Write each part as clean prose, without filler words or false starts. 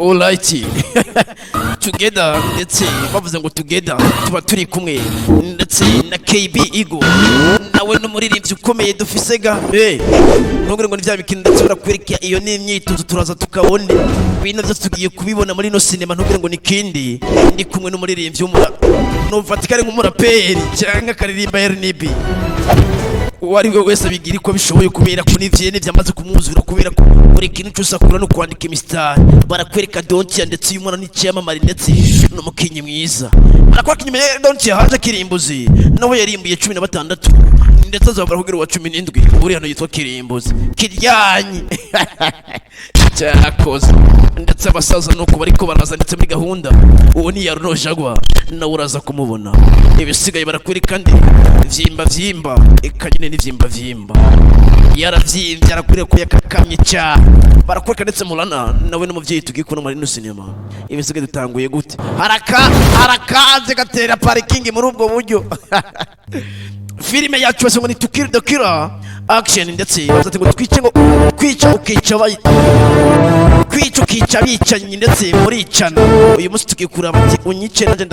alright. Together ndetse bavuze ngo together tuba turi kumwe ndetse na KB Ego nawe n'umuririmbyi ukomeye dufisega ntugire ngo nivya bikindi ndetse barakwereka iyo ni imyitozo turaza tukabone bino byose tugiye kubibona muri no cinema ntugire ngo nikindi ndi kumwe n'umuririmbyi w'umura no vatikare nk'umuraperi cyangwa karirimba RNB wari we wese bigira ko bishoboye kubera ko nivye byamaze kumwuzura kubera ko buri kintu cyose akura no kwandika imistar barakwereka Dontia ndetse uyu mwana ni cyamamare ndetse no mukinyi mwiza barakwereka inyuma Dontia haje kirimbuzi nawe yarimbuye 16 ndetse azabara kugira wa 17 buri hano yitwa kirimbuzi kiryanyi cyakoze ndetse abasaza nuko bariko baraza ndetse muri gahunda uwo ni yarojagwa nawe uraza kumubona ibisigaye barakwereka ndi vyimba ekanyine ni vyimba yaravyimbye arakwiriye ko yakakamye cya barakwereka ndetse Mulana nawe n'umuvyeyi tugikuna muri no cinema ibisigaye dutanguye gute harakaze gatera parking muri ubwo buryo filime yacu base ngo ni To Kill the Killer action ndetse bazate ngo twice ngo kwica ukica bicanye ndetse muri icana uyu musi tukikura bati unyice nanje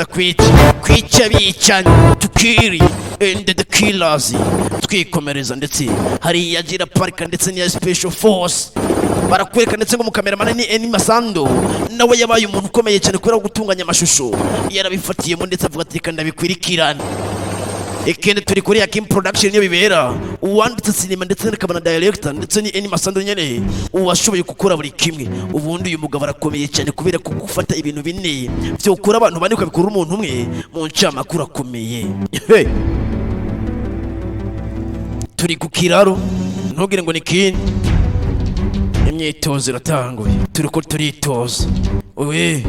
kwica bicanye to kill and the killers twikomereza ndetse hari yagira parika ndetse ni special force barakwereka ndetse ngo mukameraman ni Eni Masando nawe yabaye umuntu ukomeye cyane kubera gutunganya amashusho yarabifatiyemo ndetse avuga ati kandi bikwirikirana ikende turi kuri ya Kim Production niyo bibera uwanditse cinema ndetse n'akabana director ndetse ni Eni Masando nyene uwashoboye gukora buri kimwe ubundi uyu mugabo arakomeye cyane kubera ko gufata ibintu bine byo gukora abantu bane ukabikora umuntu umwe mu ncyamakuru akomeye turi ku kiraro ntugire ngo ni kindi imyitozo iratanguye turi ko turitoza owe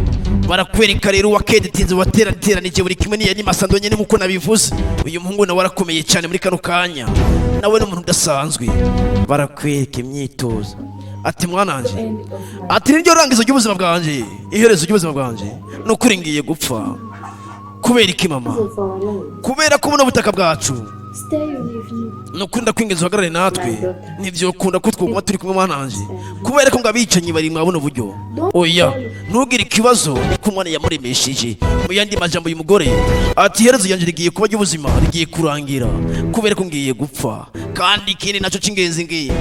barakwereka rero wakedetinze wateranije buri kimwe ni Eni Masando nyene nkuko nabivuze uyu muhungu nawe warakomeye cyane muri kano kanya nawe n'umuntu udasanzwe barakwereka imyitozo ati mwananje ati niryo rangizo ry'ubuzima bwanje iherezo ry'ubuzima bwanje no kuri ngiye gupfa kubera iki mama kubera ko buno butaka bwacu nukunda kwingenza uhagarare natwe nivyo kunda ko twoguma turi kumwe mwananje kubera ko ngabicanyi bari mwabuno buryo oya ntugire ikibazo ko mwana yamuremesheje mu yandi majambo y'umugore ati herezo yanje rigiye kuba y'ubuzima rigiye kurangira kubera ko ngiye gupfa kandi ikindi naco cingenzi ngiye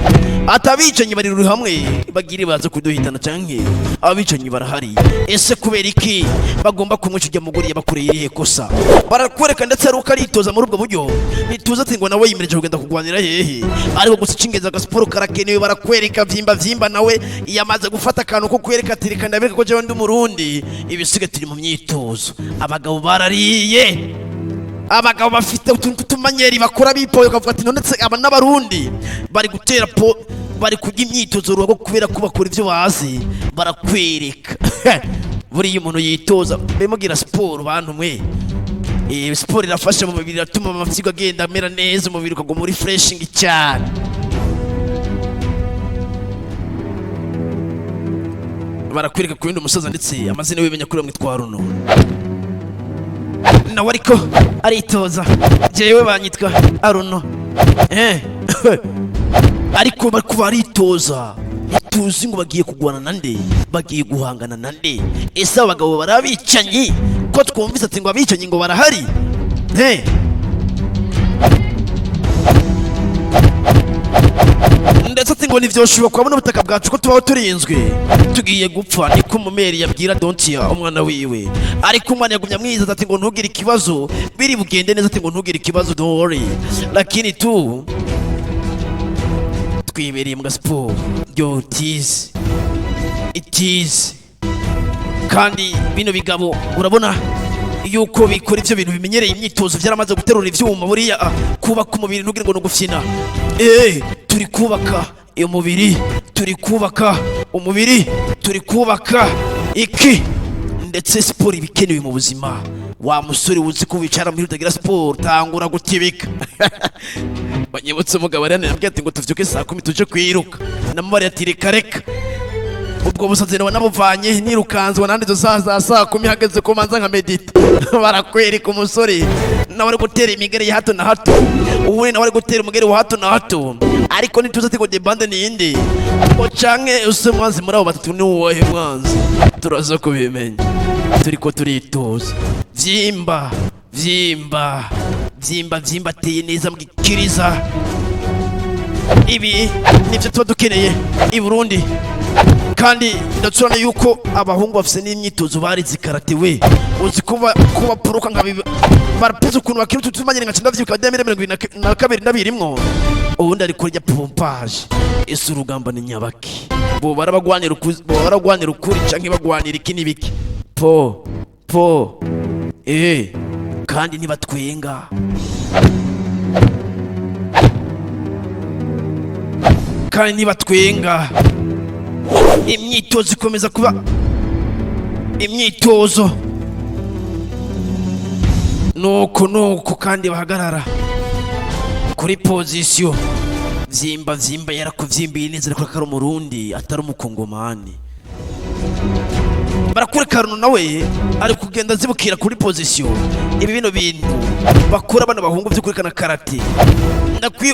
atabicanyi bari ruri hamwe bagire baza kuduhitana canke abicanyi barahari ese kubera iki bagomba kumwica mugore yabakoreye irihe kosa barakwereka ndetse ari ukaritoza muri ubwo buryo nituza ati ngo nawe yimereje kugenda kugwanira hehe ariko gusa cingeza gasporo karakenewe barakwereka vyimba nawe yamaze gufata akantu ko kwereka atirika ndabeka ko je ndi umurundi ibisiga turi mu myitozo abagabo barariye abagabo bafite utuntu tumanyeri bakora bipoye kavuga ati nonetse aba n'abarundi bari gutera bari kujya imyitozo rugo kubera ko bakora ivyo bazi barakwereka buri umuntu yitoza bemugira siporo bantu mwe siporo irafasha mu mubiri iratuma amafyigo agenda amera neza umubiri ukaguma muri freshing cyane barakwereka ku bindi umusaza ndetse amazina wimenya kuri mwitwa Runo nawe ariko aritoza jewe banyitwa Aruno ariko barikuba aritoza tuzi ngo bagiye kugwana nande bagiye guhangana nande ese abagabo barabicanyi ko twumvise ati ngo abicanyi ngo barahari ndetse ati ngo nivyoshobora kwa buno butaka bwacu ko tubaho turinzwe tugiye gupfa niko mumeri yabwira Dontia umwana wiwe ariko umwana yagumya mwiza ati ngo ntugire ikibazo biri bugende neza ati ngo ntugire ikibazo don't worry lakini tu twibereye mu gasiporo yo it is kandi bino bigabo urabona yuko bikora ivyo bintu bimenyereye imyitozo byaramaze guterura ivyuma buriya kubaka umubiri ntugire ngo no gufyina turi kubaka umubiri turi kubaka umubiri turi kubaka iki ndetse siporo ibikenewe mu buzima wa musore uzi ko wicara muri utagira siporo tangura gutibika banyibutse umugabo arane nabwiye ati ngo tuvyuke saa 10 tuje kwiruka namubari ati reka ubwo busazi nawe nabuvanye nirukanzwa nandi zo saa 10 hageze ko manza nka medita barakwereka umusore nawe ari gutera imigere ya hato na hato uwe nawe ari gutera umugere wa hato na hato ariko ntituzi ati ngo debande ni inde ngo canke use mwanzi muri abo batatu ni uwohe mwanzi turaza kubimenya turiko turitoza vyimba vyimba vyimba vyimba ateye neza mu gikiriza ibi nivyo tuba dukeneye i Burundi kandi ndatsurana yuko abahungu bafise n'imyitozo barizi karate we uzi kuba poroka nkabi barapeze ukuntu bakiruta tumanyene nka ndavyuka 2022 ndabirimwo ubundi ari kurya pompage ese urugamba ni nyabaki bo barabagwanira ukuri canke bagwanira iki nibiki po kandi nibatwenga imyitozo ikomeza kuba imyitozo nuko kandi bahagarara kuri position vyimba yarakuvyimbiye neza ariko akari umurundi atari umukongomani barakurekarano nawe ari kugenda zibukira kuri position ibi bino bintu bakora bano bahungu byo kurekana karate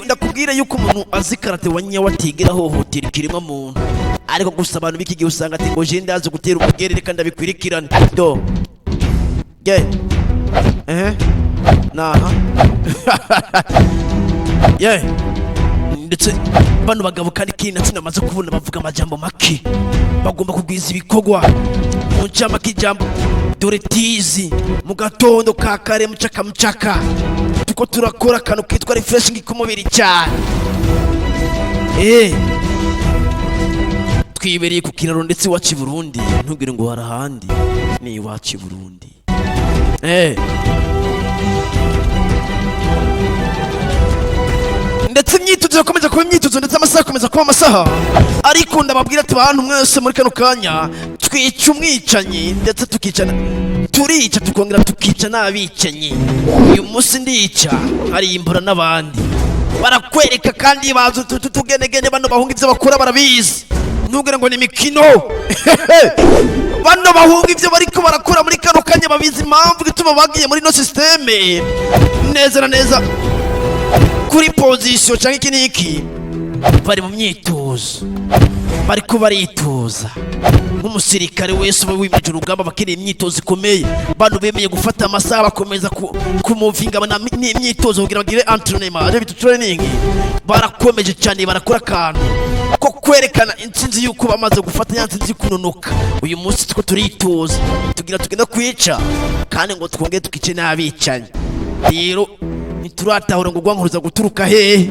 ndakubwira yuko umuntu azi karate wanyawe atigera hohotera ikirimo muntu ariko gusa abantu biki gihe usanga ati ngo je ndazi gutera umugerere kandi abikwirikirana do naha ndetse bano bagabo kandi kina tunamaze kubona bavuga amajambo make bagomba kugwiza ibikogwa mu cyama kijambo dore tizi mu gatondo ka kare mucaka tuko turakora kano kitwa refreshing kumubiri cyane twibereye ku kiraro ndetse wacu Burundi ntugire ngo harahandi ni wacu Burundi ndetse imyitozo yakomeje kuba imyitozo ndetse amasaha akomeza kuba amasaha ariko ndababwira ati bantu mwese muri kano kanya twica umwicanyi ndetse turica tukongera tukica n'abicanyi uyu munsi ndica arimbura n'abandi barakwereka kandi bazo tugenegene bano bahunga ivyo bakora barabizi ntugire ngo ni mikino bano bahunga ivyo bariko barakora muri kano kanya babizi impamvu gituma bagiye muri no systeme neza na neza kuri position cyangwa iki niki bari mu myitozo bariko baritoza nk'umusirikare wese uba wimeje urugamba bakiri imyitozo ikomeye bano bemeye gufata amasaha bakomeza kumuvinga n'imyitozo kugira bagire entraînement ari bitu training barakomeje cyane barakora kantu ko kwerekana intsinzi yuko bamaze gufata yansinzi kunonoka uyu munsi tuko turitoza tugira tugenda kwica kandi ngo twongeye tukice n'abicanye rero nituratahura ngo gwankuruza guturuka he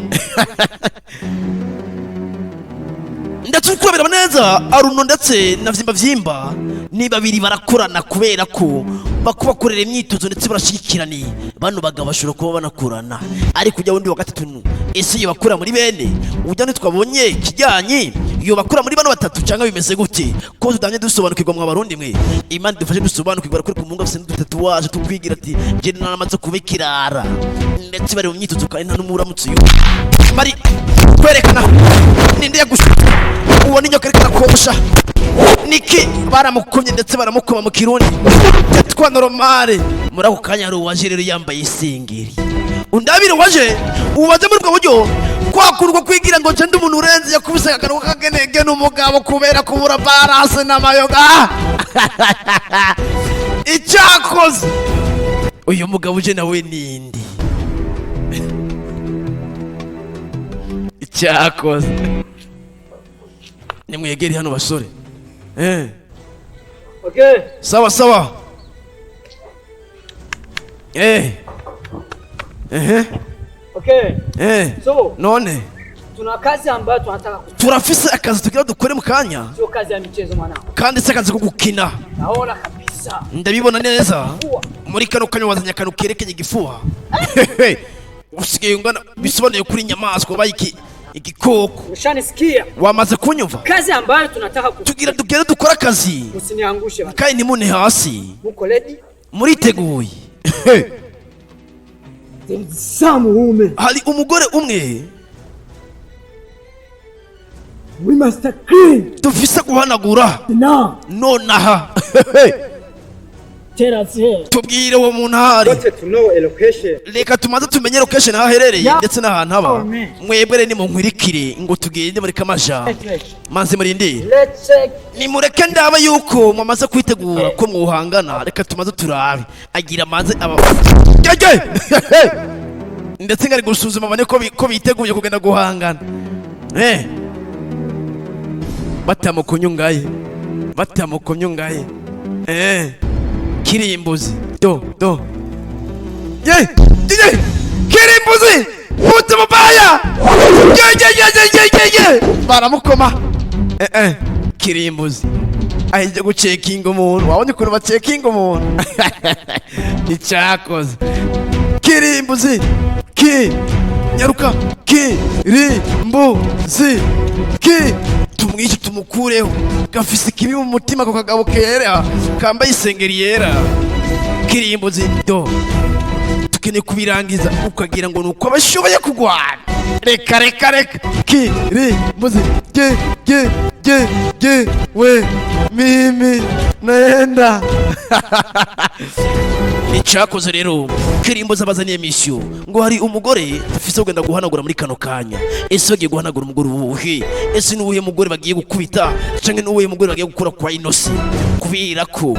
ndetse ukurabira neza aruno ndetse na vyimba ni babiri barakorana kubera ko bakubakorera imyitozo ndetse barashikiraniye bano bagabo bashobora kuba banakorana ari kujya wundi wa gatatu ese iyo bakora muri bene ujyane twabonye kijyanye iyo bakora muri bano batatu cyangwa bimeze gute ko tudanye dusobanukirwa mu Barundi mwe Imana dufashe dusobanukirwa kuri ku mungu afise dutatu waje tukwigira ati je naramaze kubikirara ndetse bari mu myitozo kandi nta n'umuramutse yo bari kwerekana ninde yagushuka uwo ninyo kerekana kosha niki baramukomye ndetse baramukoma mu kirundi twa normale muri ako kanya ari uwaje rero yambaye isengeri undabire waje ubaje muri bwo buryo kwakurwa kwigira ngo cende umuntu urenze yakubise akaruka kagenege n'umugabo kubera kubura balance n'amayoga icyakoze uyu mugabo uje nawe nindi icyakoze nimwegeri hano basore okay sawa okay so none tuna kazi ambayo tunataka turafise akazi tugira dukore mu kanya sio kazi ya michezo mwanangu kandi se akazi ko gukina naona kabisa ndabibona neza muri kano kanya wazanya kano kerekeye igifuha usigaye ungana bisobanuye kuri nyamaswa bayiki igikoko ushanisikia wamaze kunyumva kazi ambayo tunataka tugira tugere dukora akazi usiniangushe kandi nimune hasi muko ready muriteguye Samume hari umugore umwe we must clean dufise guhanagura no nonaha Tell us here. tubwire uwo muntu ahari. Want to know a location. Reka tumaze tumenye location aho aherereye ndetse n'ahantu haba. Amen. Mwebere ni munkwirikire ngo tugende muri kamaja. Manze murindi. Let's check. Nimureke ndaba yuko mwamaze kwitegura ko mwuhangana. Reka tumaze turabe. Agira manze aba. Gege! Ndetse ngari gusuzuma bane ko biteguye kugenda guhangana. Batamukunyungaye. Batamukunyungaye. Kirimbuzi. Do. Ye! Kirimbuzi! Mutu mubaya! Ye! Baramukoma. Kirimbuzi. Aje gucekinga umuntu. Wabonye ukuntu bacekinga umuntu. Icyakoze. Kirimbuzi. Nyaruka. Kirimbuzi. Tumwice tumukureho. Gafise kibi mu mutima ko kagabo kera. Kambaye isengeri yera. Kirimbuzi. Do. Tukene kubirangiza ukagira ngo nuko abashoboye kugwana. Reka. Kirimbuzi. We mimi naenda. Icyakoze rero Kirimbuzi abazaniye mission ngo hari umugore ufise ugenda guhanagura muri kano kanya. Ese bagiye guhanagura umugore ubuhe? Ese n'uwuhe mugore bagiye gukubita canke n'uwuhe mugore bagiye gukora kwa inosi? Kubera ko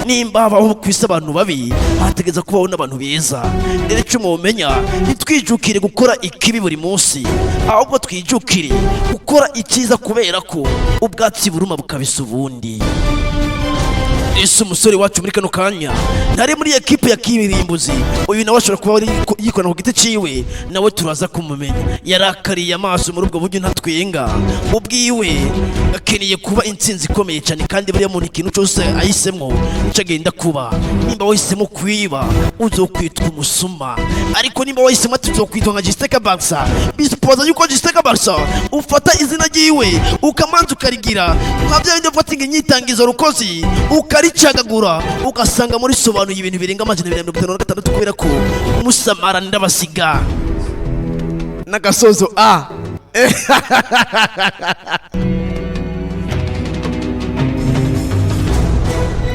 nimba abaho kwisa abantu babi hategeza kubaho n'abantu beza. Rero cyo mumenya nitwijukire gukora ikibi buri munsi, ahubwo twijukire gukora icyiza kubera ko ubwatsi buruma bukabisa ubundi. Ese umusore wacu muri kano kanya ntari muri equipe ya Kirimbuzi, uyu nawe ashobora kuba ari yikorana ku giti ciwe, nawe turaza kumumenya. Yarakariye amaso muri ubwo buryo ntatwenga, ubwiwe akeneye kuba intsinzi ikomeye cyane, kandi buriya muntu ikintu cyose ahisemo nicyo agenda kuba. Nimba wahisemo kwiba uzokwitwa umusuma, ariko nimba wahisemo ati uzokwitwa nka Giseka Barca, bisipoza yuko Giseka Barca ufata izina ryiwe ukamanza ukarigira nka bya bindi ufata inyitangizo rukozi ukaricagagura ugasanga muri sobanuye ibintu birenga 256 kubera ko musamara ndabasiga n'agasozo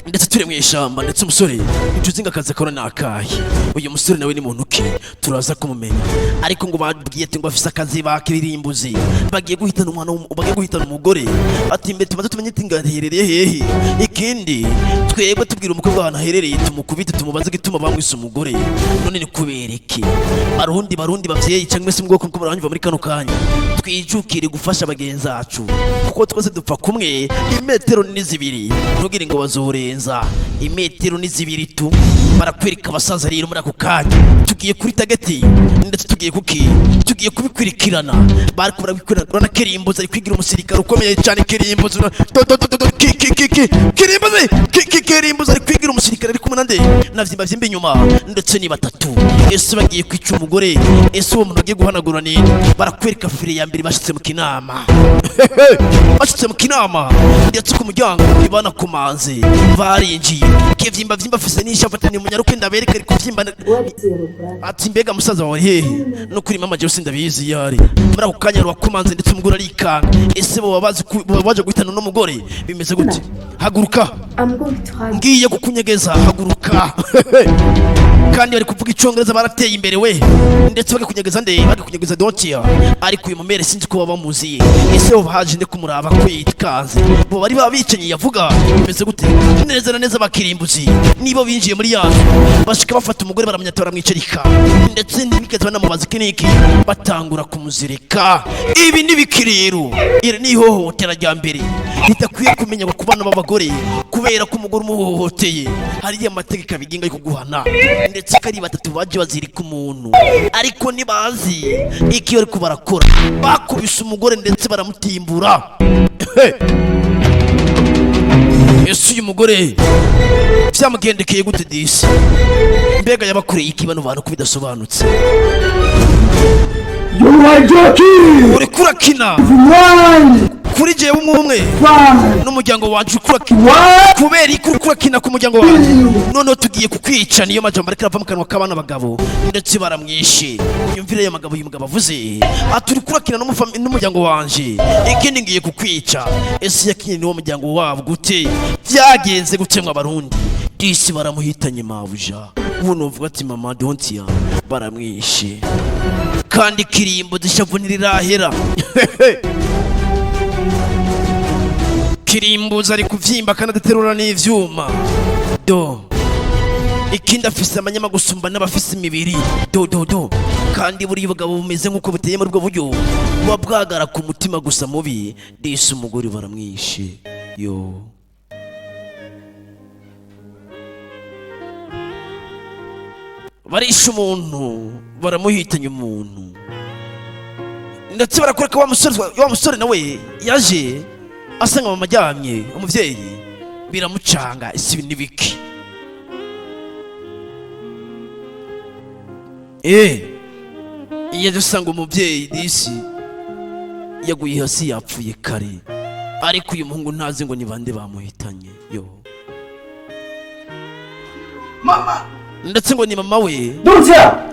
ndetse turi mu ishamba. Ndetse umusore ujuzinga akazi akora nakahe. Uyu musore nawe ni muntu ki turaza kumumenya, ariko ngo babwiye ati ngo afise akazi bakirimbuzi bagiye guhitana umwana, bagiye guhitana umugore. Ati mbe tumaze tumenye ati ngaherereye hehe. Ikindi twebwe tubwira umukobwa ahantu aherereye tumukubite tumubaze gituma bamwise umugore. None ni kubera iki barundi bavyeyi cyangwa se mugoko ko baranyumva muri kano kanya twijukire gufasha bagenzi bacu, kuko twese dupfa kumwe. Imetero ni zibiri ntugire ngo bazorenza. Imetero ni zibiri tu barakwereka abasaza rero muri ako kanya. Tugiye kuri tageti ndetse tugiye kubikwirikirana. Bari kubara Kirimbuzi ari kwigira umusirikare ukomeye cyane. Kirimbuzi ari kwigira umusirikare ari kumwe nande navyimba vyimba inyuma ndetse ni batatu. Ese bagiye kwica umugore. Ese uwo muntu agiye guhanagura nini? Barakwereka fire ya mbere bashitse mu kinama. Bashitse mu kinama ndetse ku muryango ibana kumanze barinjiye. Kivyimba vyimba fise nishafatanye munyaruke ndabereka ari kuvyimba. Ati mbega musaza wawe hehe? No kuri mama je sindabizi yari muri ako kanya rwakumanze ndetse umugore arikanga. Ese bo baje guhitana no mugore bimeze gute? Haguruka, ngiye kukunyegeza. Haguruka. Kandi bari kuvuga icyongereza barateye imbere we, ndetse bagakunyegeza bagakunyegeza dotia. Ariko uyu mumere sinzi ko baba muziye. Ese bo baje nde kumuraba kwitikaze bo bari babicenye yavuga bimeze gute? Neza Bakirimbuzi nibo binjiye muri yanzu bashika bafata umugore baramyatora mwicerika, ndetse ntibigeze banamubaza kiniki batangura kumuzirika. Ibi nibikirero iri ni hohotera rya mbere ritakwiye kumenya ngo kubana b'abagore kubera ko umugore umuhohoteye hari amategeko abigenga yo kuguhana, ndetse kari batatu baje bazirika umuntu. Ariko nibazi iki bari kubarakora bakubise umugore ndetse baramutimbura. Ese uyu mugore byamugendekeye gute disi? Mbega yabakoreye iki bano bantu kubidasobanutse? Uri kurakina kuri jewe umwe n'umuryango wacu kurakina kubera iki kurakina ku muryango wacu? None tugiye kukwica. Niyo majambo ariko arava mu kanwa k'abana bagabo ndetse baramwishe. Nyumvire y'amagabo uyu mugabo avuze ati uri kurakina n'umuryango wanje, ikindi ngiye kukwica. Ese yakinye niwo muryango wabo gute? Byagenze gute mwa Barundi? disi baramuhitanye mabuja. Ubu novuga ati mama dontia baramwishe kandi kirimbo zishavu ntirirahera. Kirimbuzi ari kuvyimba kandi adaterura n'ivyuma do. Ikindi afise amanyama gusumba n'abafise imibiri do kandi buri bugabo bumeze nk'uko buteye muri bwo buryo buba bwagara ku mutima gusa mubi. Disi umugore baramwishe yo. Barisha umuntu baramuhitanye umuntu ndetse barakoreka wa musore nawe yaje asanga mama ajyamye umuvyeyi biramucanga isi n'ibiki. Yaje asanga umuvyeyi disi yaguye hasi yapfuye kare ariko uyu muhungu ntazi ngo ni bande bamuhitanye yo. Mama ndetse ngo ni mama we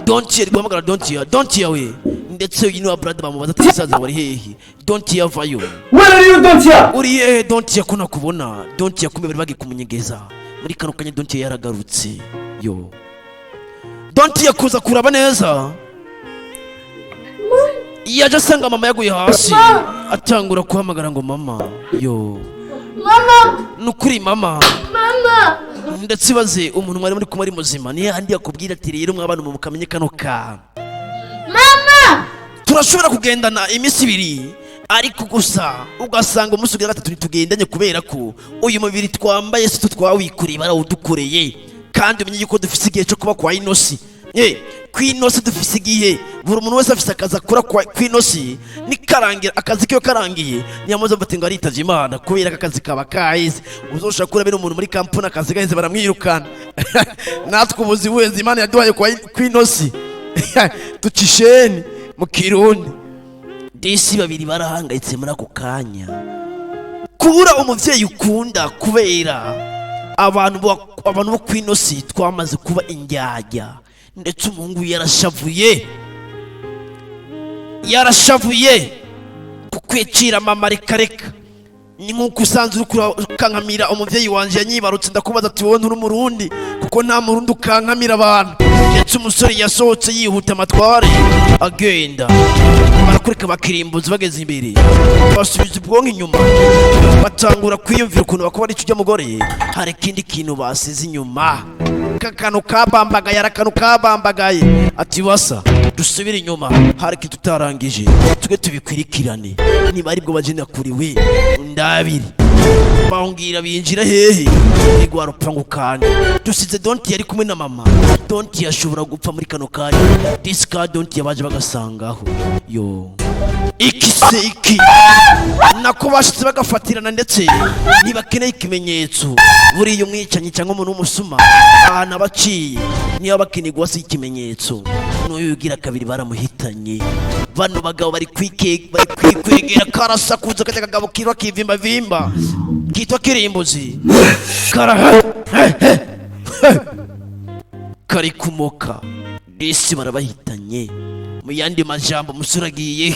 Dontia ari guhamagara Dontia we ndetse uyu ni wa brother bamubaza ati saza wari hehe Dontia vayo. Where are you Dontia? Uri hehe Dontia ko nakubona Dontia kumbe bari bagikumunyegeza muri kano kanya Dontia yaragarutse yo. Dontia kuza kuraba neza yaje asanga mama yaguye hasi atangura kuhamagara ngo mama yo. Mama nukuri mama ndetse baze umuntu mwari muri kumwe ari muzima ni handi yakubwira ati rero mwabana mu mukamenye kano ka Mama turashobora kugendana imisi ibiri ariko gusa ugasanga umunsi ugira gatatu tugendanye kubera ko uyu mubiri twambaye se twawikuriye barawudukoreye kandi umenye yuko dufise igihe cyo kuba kwa inosi kwinosi dufise igihe buri muntu wese afise akazi akora kwinosi nikarangira akazi kiyo karangiye niyamuze mfate ngo aritavye Imana kubera akazi kaba kaheze. Uzoshaka kura bene umuntu muri kampuni akazi gaheze baramwirukana. Natwe ubuzi weze Imana yaduhaye kwinosi tucisheni mu Kirundi. Disi babiri barahangayitse muri ako kanya kubura umuvyeyi ukunda kubera abantu bo kwinosi twamaze kuba indyarya ndetse umuhungu yarashavuye kukwicira mama reka ni nk'uko usanzwe ukankamira umuvyeyi wanje yanyibarutse ndakubaza ati wowe nturi umurundi kuko nta murundi ukankamira abantu. Ndetse umusore yasohotse yihuta amatware agenda barakureka bakirimbuzi bageze imbere basubiza ubwonko inyuma batangura kwiyumvira ukuntu bakuba ari cyo mugore hari ikindi kintu basize inyuma kakanu kabambagaye ati wasa dusubire inyuma hari ikintu tutarangije tuge tubikwirikirane niba aribwo bagenda kuriwe ndabiri bawungira binjira hehe igwa rupangu kandi dusize Dontia yari kumwe na mama. Dontia yashobora gupfa muri kano kanya diska Dontia baje bagasangaho yo. Iki nako bashitse bagafatirana ndetse ntibakeneye ikimenyetso buriya umwicanyi cyangwa umuntu w'umusuma ahantu abaciye niyo bakeneye guhasi ikimenyetso n'uyu ugira kabiri baramuhitanye. Bano bagabo bari kwikwegera karasakuza kajya kagabo kirwa kivimba kitwa kirimbuzi kari kumoka disi barabahitanye. Mu yandi majambo umusore agiye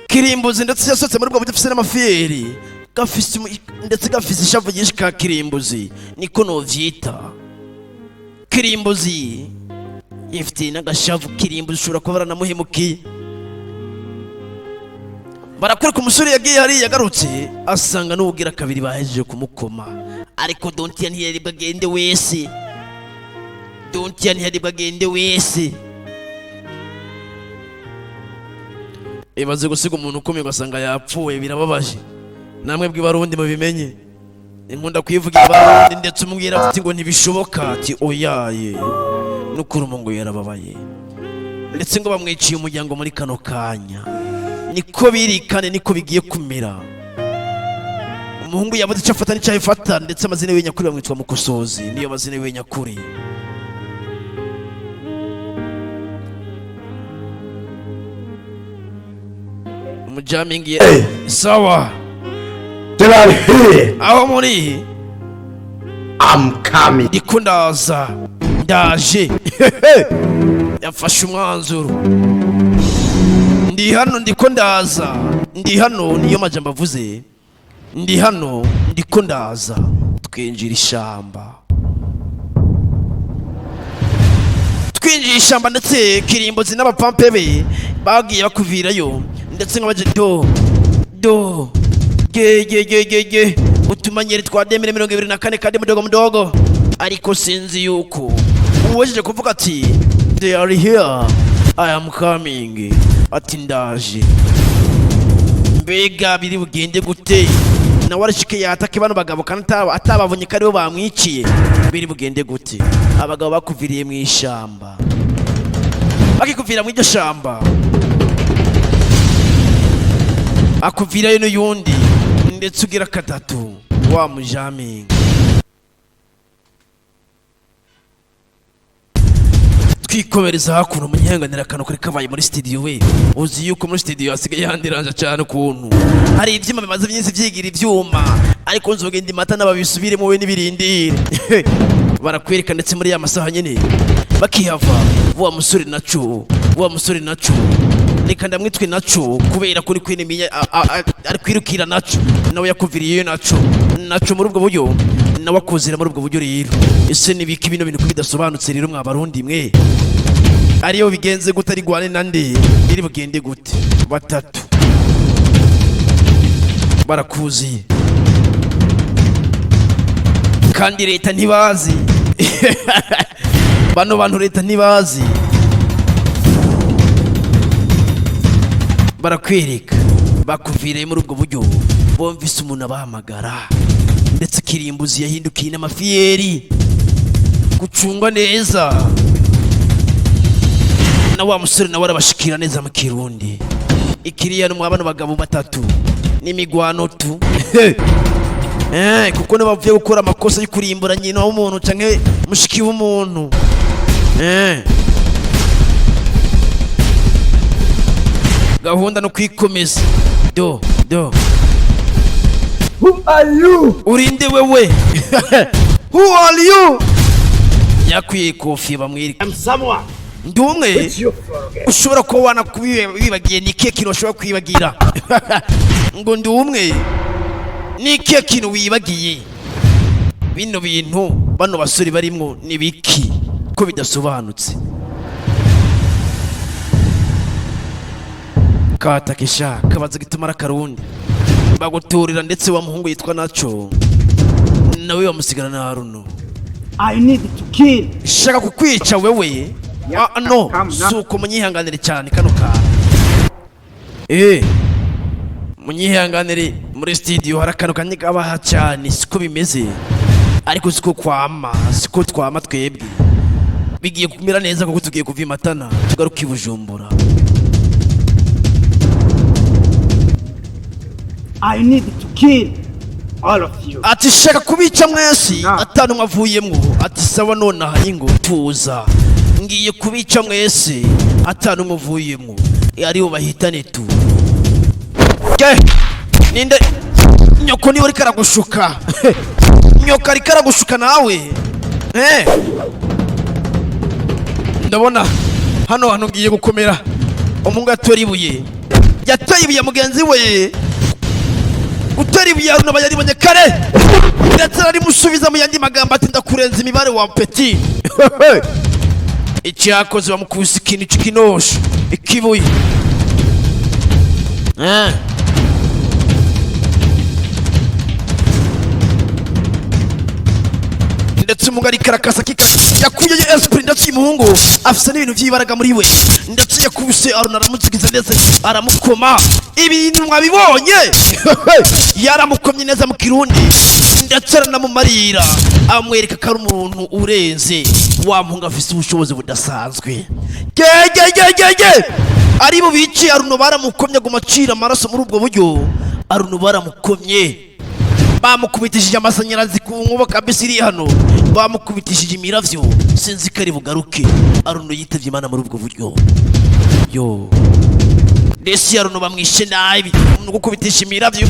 kirimbuzi ndetse yasotse muri bwo budafise n'amafiyeri gafise ndetse gafise ishavu ryinshi ka kirimbuzi niko novyita. Kirimbuzi ifite n'agashavu kirimbuzi ushobora kuba baranamuhemukiye. Barakureka umusore yagiye hari yagarutse asanga n'ubugira kabiri bahejeje kumukoma ariko Dontia ntiyari bagende wese. Ibaze gusiga umuntu ukomeye ugasanga yapfuye birababaje. Namwe bw'ibarundi mubimenye inkunda kwivugira abarundi ndetse umubwira ati ngo ntibishoboka ati oyaye n'ukuri umungu yarababaye ndetse ngo bamwiciye umuryango muri kano kanya. Niko birikane niko bigiye kumera. Umuhungu yabuze icyo afata n'icyo ayifata ndetse amazina yiwe nyakuri bamwitwa Mukosozi niyo mazina yiwe nyakuri. Umujamingi sawa aho muri I'm coming. Ndikundaza ndaje yafashe umwanzuro ndi hano ndiko ndaza, ndi hano niyo majambo avuze, ndi hano ndiko ndaza. Twinjira ishamba, twinjira ishamba, ndetse Kirimbuzi n'abapampe be bagiye bakuvirayo, ndetse nk'abaje do ge utumanyeri twa demire 24 kandi mudogo, ariko sinzi yuko uwejeje kuvuga ati they are here, I am coming, ati ndaje. Mbega biri bugende gute? Na warashike yatake bano bagabo kandi atabavunye karibo bamwiciye, biri bugende gute? Abagabo bakuviriye mu ishamba, bakikuvira mu iryo shamba, akuvirayo n'uyundi, ndetse ugira katatu wa mujaminga. Twikomereza hakuno munyihanganira akantu kari kabaye muri studio we. Uzi yuko muri studio hasigaye yandiranja cyane ukuntu hari ibyuma bimaze byinshi byigira ibyuma, ariko nzogenda imata n'ababisubire mu we n'ibirindire. Barakwereka ndetse muri ya masaha nyene bakihava wa musore naco reka ndamwitwe naco kubera kuri kwinimiye ari kwirukira naco, nawe yakuviriye naco muri ubwo buryo, nawe akozera muri ubwo buryo. Rero ese nibiki bino bintu kubidasobanutse rero mwa barundi mwe, ariyo bigenze gute? Ari gwane nande iri bugende gute? Batatu barakuzi kandi leta ntibazi. Bano bantu leta ntibazi, barakwereka bakuvireye muri ubwo buryo. Bomvise umuntu abahamagara, ndetse Kirimbuzi yahindukiye n'amafiyeri gucungwa neza, na wa musore nawe arabashikira neza mu Kirundi. Ikiriya no mwabano bagabo batatu n'imigwano tu kuko ne bavuye gukora amakosa yo kurimbura nyina w'umuntu canke mushiki w'umuntu. Gahunda no kwikomeza. Do Who are you? urinde wewe? Who are you? Yakwiye kofi bamwirika. I'm someone. Ndumwe Which you forget. ushobora ko wana kubibagiye ni keke ushobora kwibagira. Ngo ndumwe ni keke wibagiye. Bino bintu bano basore barimwo ni biki ko bidasobanutse? Katakisha kabaza gitumara karundi baguturira, ndetse wa muhungu yitwa naco nawe bamusigana na Haruno. I need to kill. Shaka kukwica wewe. No, suko munyihanganire cyane kano ka. Munyihanganire muri studio harakano kanyiga abaha cyane, siko bimeze. Ariko siko twama twebwe. Bigiye kumira neza kuko tugiye kuva Matana tugaruka i Bujumbura. I need to kill all of you. Ati shaka kubica mwese atanu mwavuyemwo. Ati sawa none hayingo tuza, ngiye kubica mwese atanu muvuyemwo, aribo bahitane tu. Ninde nyoko ni uri karagushuka? Nyoka ari karagushuka nawe? Ndabona hano ngiye gukomera. Umungu atora ibuye, yatoye ibuye mugenzi we. Utari biyaruna bayaribonye kare, ndetse ari musubiza mu yandi magambo ati ndakurenza imibare wa petit. Icyakoze bamukubise ikintu cy'ikinosho ikibuye. Ndetse umugari karakasa yakuye esprit, ndetse umuhungu afise n'ibintu by'ibaraga muri we, ndetse yakubise Aruna aramuzigiza neza aramukoma. Ibintu mwabibonye? Yaramukomye neza mu Kirundi, ndetse aranamumarira amwereka ko ari umuntu urenze. Wa muhungu afise ubushobozi budasanzwe. Ari bo biciye Aruna baramukomye gumacira amaraso muri ubwo buryo. Aruna baramukomye, bamukubitishije amasanyarazi ku nkuba kabisa iri hano, bamukubitishije imiravyo sinzi ko ari bugaruke. Aruna yitavye Imana muri ubwo buryo. Ndetse Aruna bamwishe nabi gukubitisha imiravyo.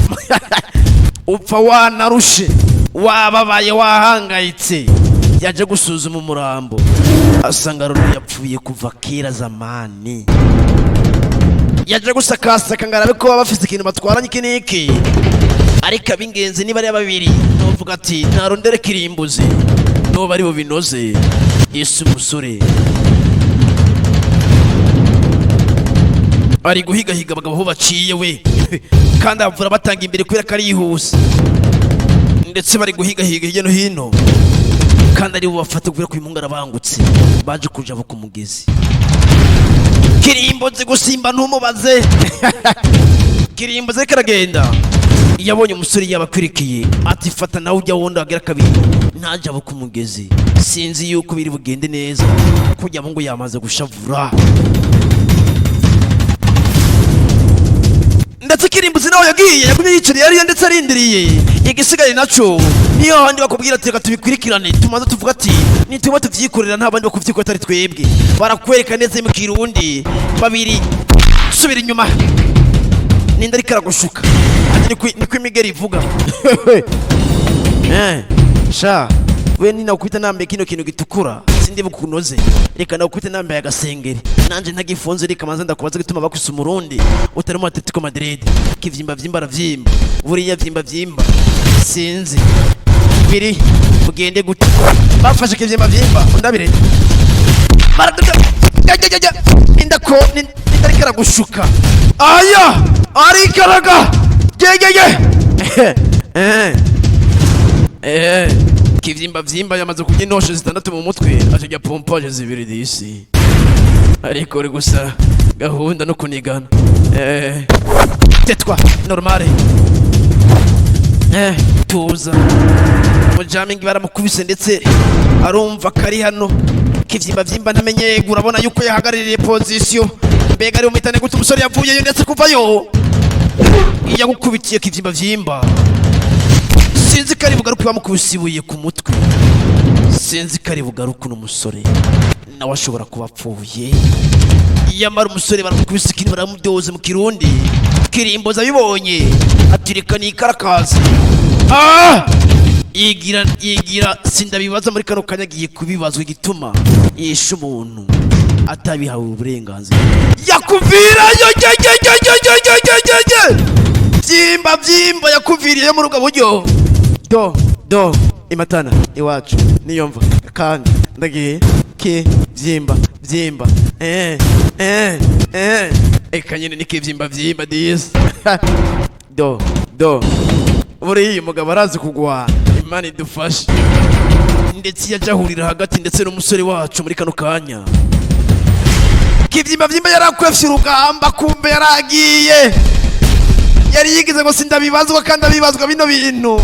Upfa wanarushe, wababaye, wahangayitse. Yaje gusuzuma umurambo asanga Aruna yapfuye kuva kera zamani. yaje gusakasaka ngarabe ko baba bafite ikintu batwaranye iki n'iki, ariko ab'ingenzi niba ari babiri novuga ati ntarondere kirimbuzi no bari bubinoze. Yesu umusore ari guhigahiga abagabo aho baciye we kandi abavura batanga imbere kubera ko arihuse, ndetse bari guhigahiga hirya no hino kandi ari bubafate kubera ko uyu mungu arabangutse baje kuja ku mugezi. Kirimbuzi gusimba ntumubaze Kirimbuzi karagenda yabonye umusore yabakwirikiye ati fata nawe ujya wonda agera kabiri ntaje abo ku mugezi. Sinzi yuko biri bugende neza kujya mungu yamaze gushavura, ndetse Kirimbuzi nawe yagumye yicariye yari ndetse arindiriye. Igisigaye naco niyo handi bakubwira ati reka tubikurikirane tumaze tuvuga ati nituba tuvyikorera nta bandi bakuvyikorera atari twebwe. Barakwereka neza mu Kirundi babiri subira inyuma ninda ariko aragushuka ati niko imigeri ivuga sha we nina ukwita nambe kino kintu gitukura sindi bukunoze reka na ukwita nambe yagasengeri nanje ntagifunze reka manza ndakubaza gituma bakwisa umurundi utari mu Atletico Madrid kivyimba vyimba ravyimba buriya vyimba sinzi biri mugende gute bafashe kivyimba vyimba ndabire baraduka indako nindariko aragushuka aya arikaraga kivyimba yamaze kurya intosho zitandatu mu mutwe ajya pompaje zibiri disi, ariko uri gusa gahunda no kunigana tetwa normale tuza mujamingi baramukubise ndetse arumva kari hano. Kivyimba ntamenye urabona yuko yahagaririye position mbega ari umitane gute umusore yavuyeyo ndetse kuvayo yagukubitiye kivyimba. Sinzi kari bugaruka bamukubisibuye ku mutwe, sinzi kari bugaruka n'umusore nawe ashobora kuba apfuye. Yamara umusore baramukubise ikindi baramudoze mu Kirundi. Kirimbuzi abibonye atirika ni karakazi yigira sindabibaza muri kano kanya agiye kubibazwa igituma yishe umuntu atabihawe uburenganzira yakuvirayo vyimba yakuviriye mu rugo buryo do imatana iwacu niyomva kandi ndagiye vyimba eka nyene ni kivyimba disi do buriya umugabo arazi kugwana Imana idufashe, ndetse yajahurira hagati ndetse n'umusore wacu muri kano kanya. Kivyimba yarakwefye urugamba kumbe yaragiye yari yigize ngo sindabibazwa kandi abibazwa bino bintu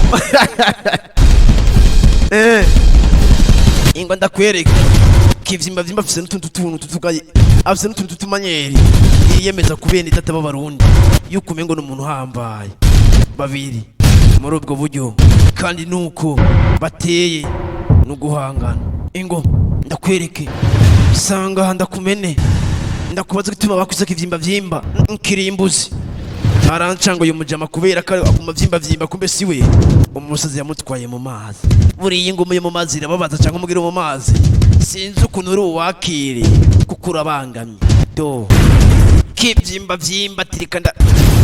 ingo ndakwereka Kivyimba afise n'utuntu tutugaye afise n'utuntu tumanyeri yiyemeza kubenda itata b'abarundi yuko umengo n'umuntu hambaye babiri muri ubwo buryo kandi nuko bateye no guhangana. Ingo ndakwereke sanga ndakumene ndakubaza gituma bakwisa Kivyimba Kirimbuzi arancango uyu mujama kubera ko aguma vyimba kumbe siwe umusazi yamutwaye mu mazi. Buriya ingoma yo mu mazi irababaza cyangwa umugire mu mazi sinzi ukuntu uri uwakire kuko urabangamye do Kivyimba tirikanda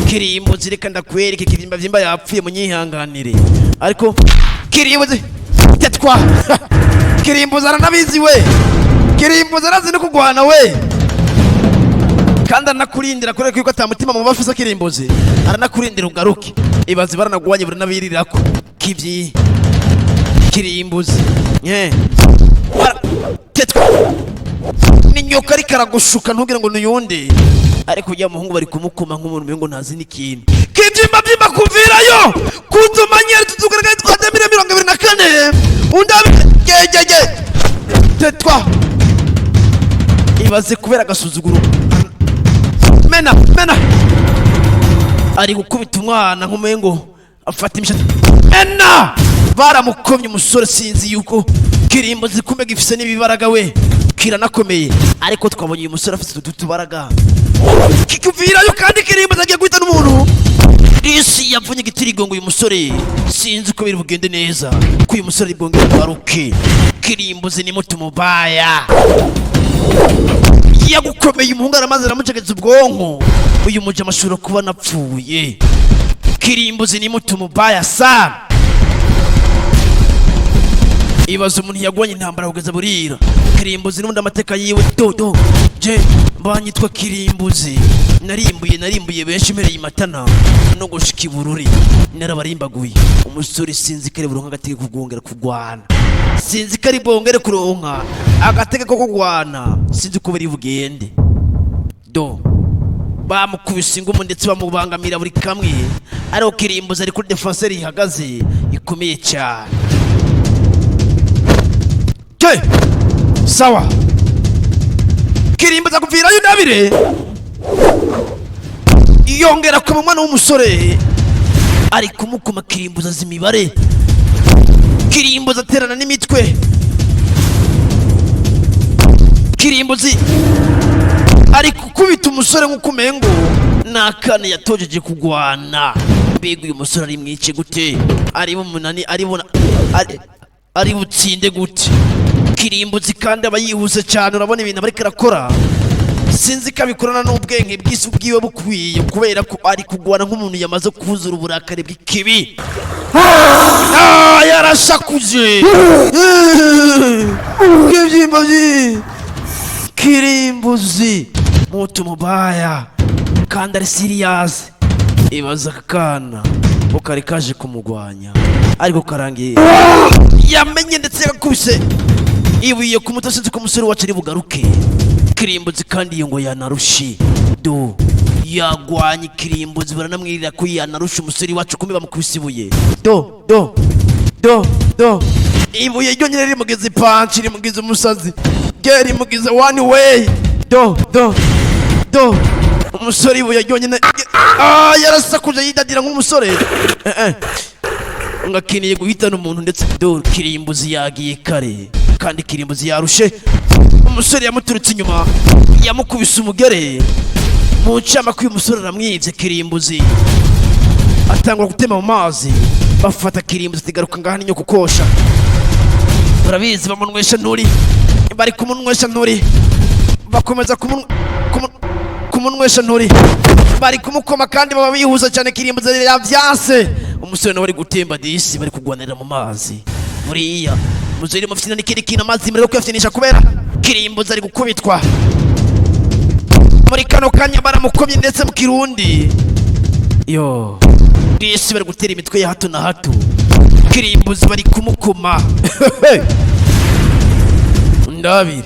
Kirimbuzi reka ndakwereke Kivyimba yapfuye munyihanganire ariko Kirimbuzi tetwa Kirimbuzi aranabizi we Kirimbuzi arazi no kugwana we kandi aranakurindira kureka yuko atamutima mu bafisa Kirimbuzi aranakurindira ugaruke ibazi baranagwanye buranabirirako Kirimbuzi tetwa ninyoka ariko aragushuka ntubwira ngo nuyundi ariko ujya muhungu bari kumukuma nk'umuntu ngo ntazi n'ikintu. Kivyimba kuvirayo kutumanyera tutugaragaye twademire 24 undabe tetwa ibaze kubera agasuzuguro mena ari gukubita umwana nk'umengo afata imishatsi mena baramukomye umusore sinzi yuko Kirimbuzi kumbe gifise n'ibibaraga we kiranakomeye ariko twabonye uyu musore afite utubaraga kikuvirayo kandi Kirimbuzi agiye guhita n'umuntu isi yavunye igitirigongo uyu musore sinzi ko biri bugende neza ko uyu musore bwongera baruke Kirimbuzi ni mutu mubaya yagukomeye umuhungu aramaze aramucegetse ubwonko. Uyu muja amashuri kuba napfuye. Kirimbuzi ni mtu mubaya sana. Ibaza umuntu yagwanye intambara kugeza burira. Kirimbuzi n'undi amateka yiwe dodo. Je mbanyitwa Kirimbuzi. Narimbuye benshi mereye imatana no gushika ibururi. Narabarimbaguye. Umusore sinzi kare buronka agatege kugongera kugwana. Sinzi kari bongere kuronka agatege ko kugwana. Sinzi ko bari bugende. Do bamukubise ingumu ndetse bamubangamira buri kamwe. Ariko Kirimbuzi ari kuri defenseur ihagaze ikomeye cyane. Je sawa Kirimbuzi akuvira yunabire yongera ku mwana w'umusore ari kumukuma. Kirimbuzi azi imibare. Kirimbuzi aterana n'imitwe. Kirimbuzi ari kukubita umusore nk'uko umengo nakane yatojeje kugwana. Mbega uyu musore ari mwice gute? Ari mu munani ari butsinde gute? Kirimbuzi kandi aba yihuse cyane. Urabona ibintu bariko arakora sinzi ko abikorana n'ubwenge bw'isi bwiwe bukwiye, kubera ko ari kugwana nk'umuntu yamaze kuzura uburakari bw'ikibi. Yarashakuje Kirimbuzi mutu mubaya kandi ari serious. Ibaza akana ukari kaje kumugwanya ariko karangiye yamenye ndetse yakubise ibuye ku mutwe. Sinzi ko umusore wacu ari bugaruke. Kirimbuzi kandi iyo ngo yanarushi do yagwanye. Kirimbuzi baranamwirira ko yanarusha umusore wacu kumbe bamukubise ibuye. Do ibuye ryo nyine rimugize punch, rimugize umusazi, rimugize one way. Do umusore ibuye ryo nyine yarasakuje yidadira nk'umusore ngakiniye guhitana umuntu ndetse. Do Kirimbuzi yagiye kare kandi Kirimbuzi yarushe. Umusore yamuturutse inyuma yamukubise umugere mu ncama ko uyu musore aramwivye. Kirimbuzi atangwa gutema mu mazi. Bafata Kirimbuzi tigaruka ngaha ninyo kukosha. Urabizi bamunwesha nturi. Bari kumunwesha nturi. Bakomeza kumunwesha nturi. Bari kumukoma kandi baba bihuza cyane. Kirimbuzi yavyase. Umusore nawe ari gutemba disi bari kugwanira mu mazi. Muriya muzuri mufite n'ikindi kintu amazi muri kuyafyinisha kubera Kirimbuzi ari gukubitwa. Muri kano kanya baramukomye ndetse mu Kirundi. Yo disi bari gutera imitwe ya hato na hato. Kirimbuzi bari kumukoma. Ndabiri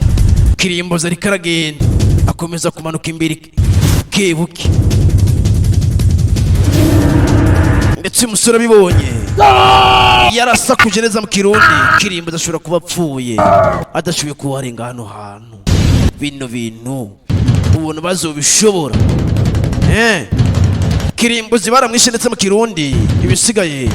Kirimbuzi ari karagenda akomeza kumanuka imbere kebuke. Ndetse umusore bibonye yarasakuje neza mu Kirundi. Kirimbuzi ashobora kuba apfuye adashoboye kuharenga hano hantu. Bino bintu ubona bazobishobora. Kirimbuzi baramwishe ndetse mu Kirundi. Ibisigaye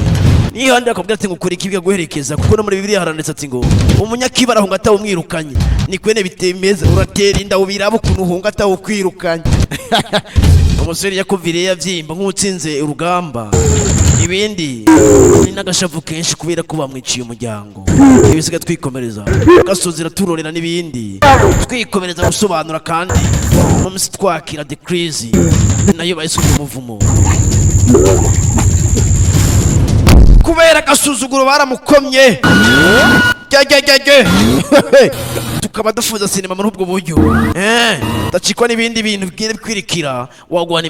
nihandi akabwira ati ngukora ikibwa guherekeza, kuko no muri Bibiliya haranditse ati ngo umunyakibara hunga atawumwirukanye. Ni kwene bitemeza uratera inda ubiraba ukuntu hunga atawukwirukanye. Umusore yakuviriye yavyimba nk'utsinze urugamba. Ibindi ni nagashavu kenshi kubera ko bamwiciye umuryango. Ibisiga twikomereza gasuzira turorera n'ibindi twikomereza gusobanura kandi mu misi twakira the crazy nayo bayisubiye umuvumo kubera gasuzuguro baramukomye. Tukaba dufuza sinema muri ubwo buryo. Ndacikwa n'ibindi bintu bwire kwirikira wagwana